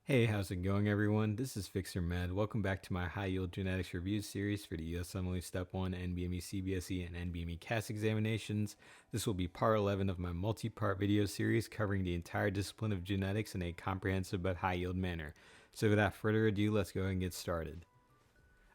Hey, how's it going, everyone? This is FixerMed. Welcome back to my high yield genetics review series for the USMLE Step 1, NBME CBSE, and NBME CAS examinations. This will be part 11 of my multi part video series covering the entire discipline of genetics in a comprehensive but high yield manner. So, without further ado, let's go and get started.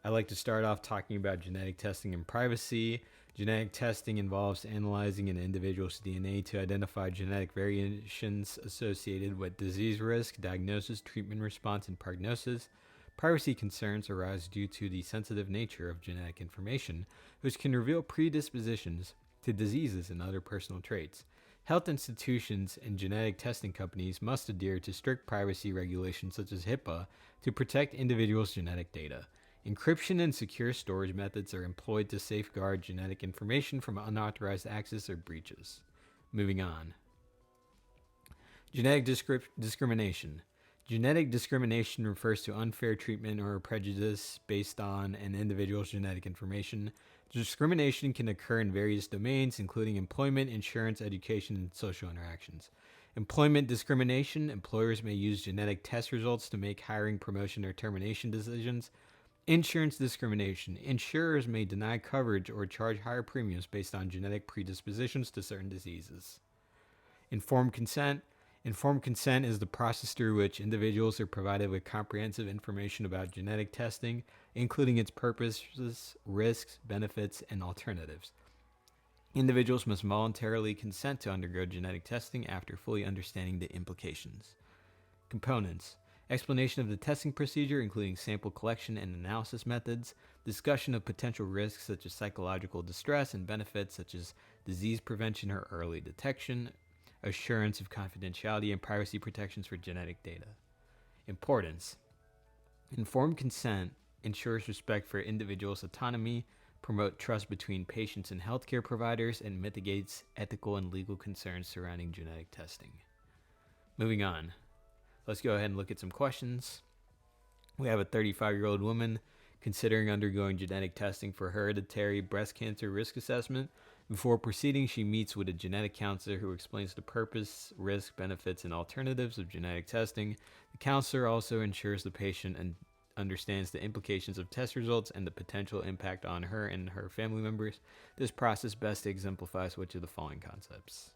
I'd like to start off talking about genetic testing and privacy. Genetic testing involves analyzing an individual's DNA to identify genetic variations associated with disease risk, diagnosis, treatment response, and prognosis. Privacy concerns arise due to the sensitive nature of genetic information, which can reveal predispositions to diseases and other personal traits. Health institutions and genetic testing companies must adhere to strict privacy regulations such as HIPAA to protect individuals' genetic data. Encryption and secure storage methods are employed to safeguard genetic information from unauthorized access or breaches. Moving on. Genetic discrimination. Genetic discrimination refers to unfair treatment or prejudice based on an individual's genetic information. Discrimination can occur in various domains, including employment, insurance, education, and social interactions. Employment discrimination. Employers may use genetic test results to make hiring, promotion, or termination decisions. Insurance discrimination. Insurers may deny coverage or charge higher premiums based on genetic predispositions to certain diseases. Informed consent. Informed consent is the process through which individuals are provided with comprehensive information about genetic testing, including its purposes, risks, benefits, and alternatives. Individuals must voluntarily consent to undergo genetic testing after fully understanding the implications. Components. Explanation of the testing procedure, including sample collection and analysis methods, discussion of potential risks such as psychological distress and benefits such as disease prevention or early detection, assurance of confidentiality and privacy protections for genetic data. Importance. Informed consent ensures respect for individuals' autonomy, promote trust between patients and healthcare providers, and mitigates ethical and legal concerns surrounding genetic testing. Moving on. Let's go ahead and look at some questions. We have a 35-year-old woman considering undergoing genetic testing for hereditary breast cancer risk assessment. Before proceeding, she meets with a genetic counselor who explains the purpose, risk, benefits, and alternatives of genetic testing. The counselor also ensures the patient understands the implications of test results and the potential impact on her and her family members. This process best exemplifies which of the following concepts.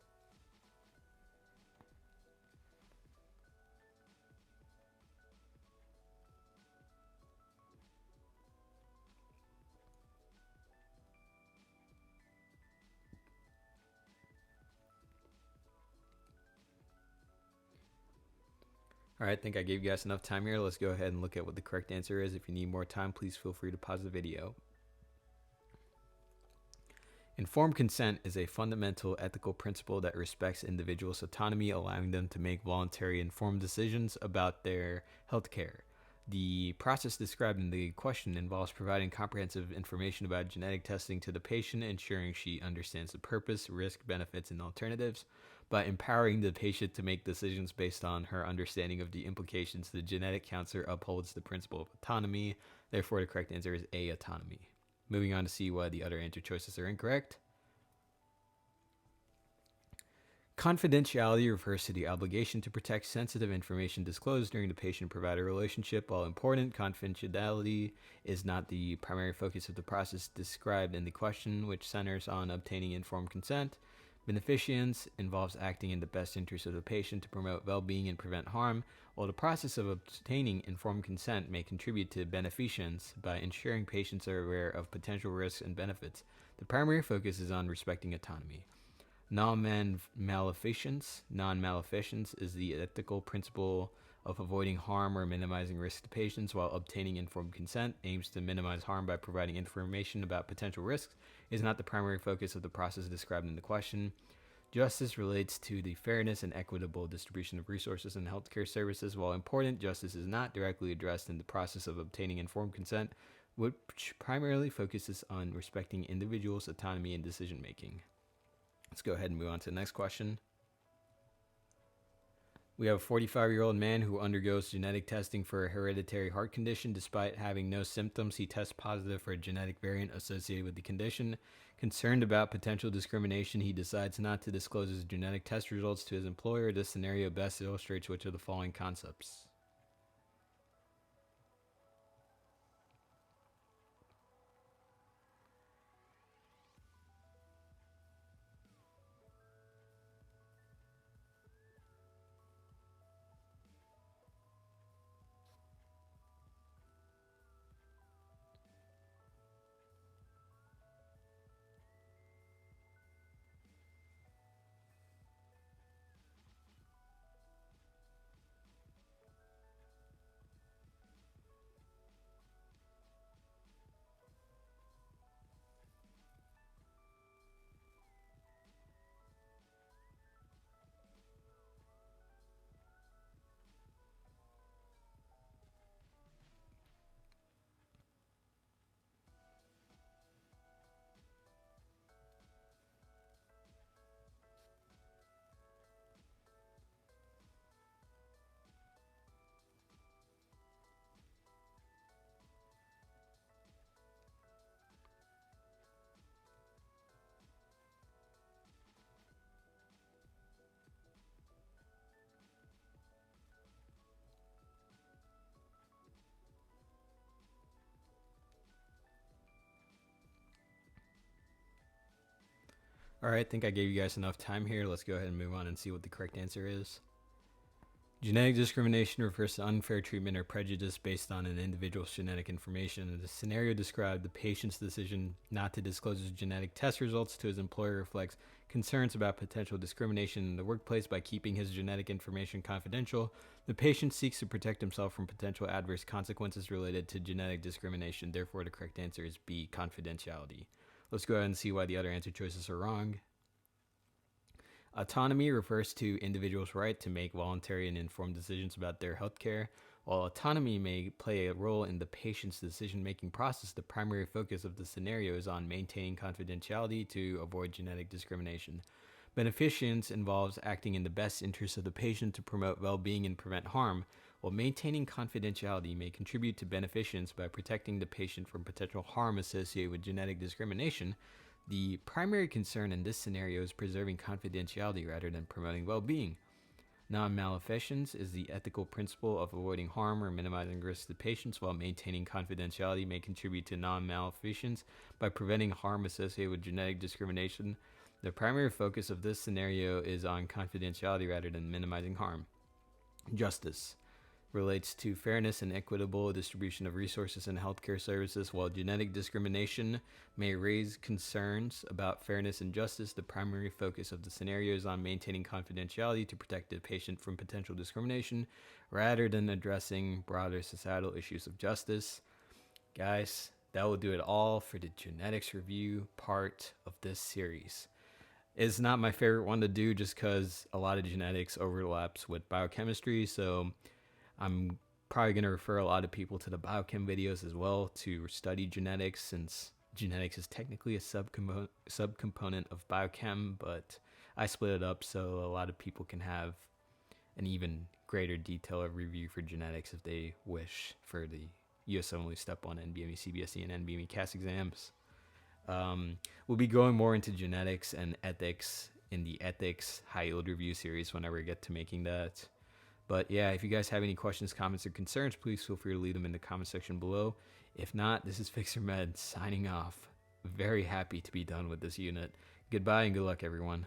All right, I think I gave you guys enough time here. Let's go ahead and look at what the correct answer is. If you need more time, please feel free to pause the video. Informed consent is a fundamental ethical principle that respects individuals' autonomy, allowing them to make voluntary informed decisions about their health care. The process described in the question involves providing comprehensive information about genetic testing to the patient, ensuring she understands the purpose, risk, benefits, and alternatives. By empowering the patient to make decisions based on her understanding of the implications, the genetic counselor upholds the principle of autonomy. Therefore, the correct answer is A, autonomy. Moving on to see why the other answer choices are incorrect. Confidentiality refers to the obligation to protect sensitive information disclosed during the patient-provider relationship. While important, confidentiality is not the primary focus of the process described in the question, which centers on obtaining informed consent. Beneficence involves acting in the best interest of the patient to promote well-being and prevent harm, while the process of obtaining informed consent may contribute to beneficence by ensuring patients are aware of potential risks and benefits. The primary focus is on respecting autonomy. Non-maleficence is the ethical principle of avoiding harm or minimizing risk to patients, while obtaining informed consent aims to minimize harm by providing information about potential risks, is not the primary focus of the process described in the question. Justice relates to the fairness and equitable distribution of resources and healthcare services. While important, justice is not directly addressed in the process of obtaining informed consent, which primarily focuses on respecting individuals' autonomy and decision making. Let's go ahead and move on to the next question. We have a 45-year-old man who undergoes genetic testing for a hereditary heart condition. Despite having no symptoms, he tests positive for a genetic variant associated with the condition. Concerned about potential discrimination, he decides not to disclose his genetic test results to his employer. This scenario best illustrates which of the following concepts. All right, I think I gave you guys enough time here. Let's go ahead and move on and see what the correct answer is. Genetic discrimination refers to unfair treatment or prejudice based on an individual's genetic information. In the scenario described, the patient's decision not to disclose his genetic test results to his employer reflects concerns about potential discrimination in the workplace. By keeping his genetic information confidential, the patient seeks to protect himself from potential adverse consequences related to genetic discrimination. Therefore, the correct answer is B, confidentiality. Let's go ahead and see why the other answer choices are wrong. Autonomy refers to individuals' right to make voluntary and informed decisions about their health care. While autonomy may play a role in the patient's decision-making process, the primary focus of the scenario is on maintaining confidentiality to avoid genetic discrimination. Beneficence involves acting in the best interest of the patient to promote well-being and prevent harm, while maintaining confidentiality may contribute to beneficence by protecting the patient from potential harm associated with genetic discrimination. The primary concern in this scenario is preserving confidentiality rather than promoting well-being. Non-maleficence is the ethical principle of avoiding harm or minimizing risks to patients, while maintaining confidentiality may contribute to non-maleficence by preventing harm associated with genetic discrimination. The primary focus of this scenario is on confidentiality rather than minimizing harm. Justice relates to fairness and equitable distribution of resources and healthcare services. While genetic discrimination may raise concerns about fairness and justice, the primary focus of the scenario is on maintaining confidentiality to protect the patient from potential discrimination rather than addressing broader societal issues of justice. Guys, that will do it all for the genetics review part of this series. It's not my favorite one to do just because a lot of genetics overlaps with biochemistry, so I'm probably going to refer a lot of people to the biochem videos as well to study genetics, since genetics is technically a subcomponent of biochem, but I split it up so a lot of people can have an even greater detailed review for genetics if they wish for the USMLE Step 1, NBME CBSE, and NBME CAS exams. We'll be going more into genetics and ethics in the ethics high yield review series whenever we get to making that. But yeah, if you guys have any questions, comments, or concerns, please feel free to leave them in the comment section below. If not, this is FixerMed signing off. Very happy to be done with this unit. Goodbye and good luck, everyone.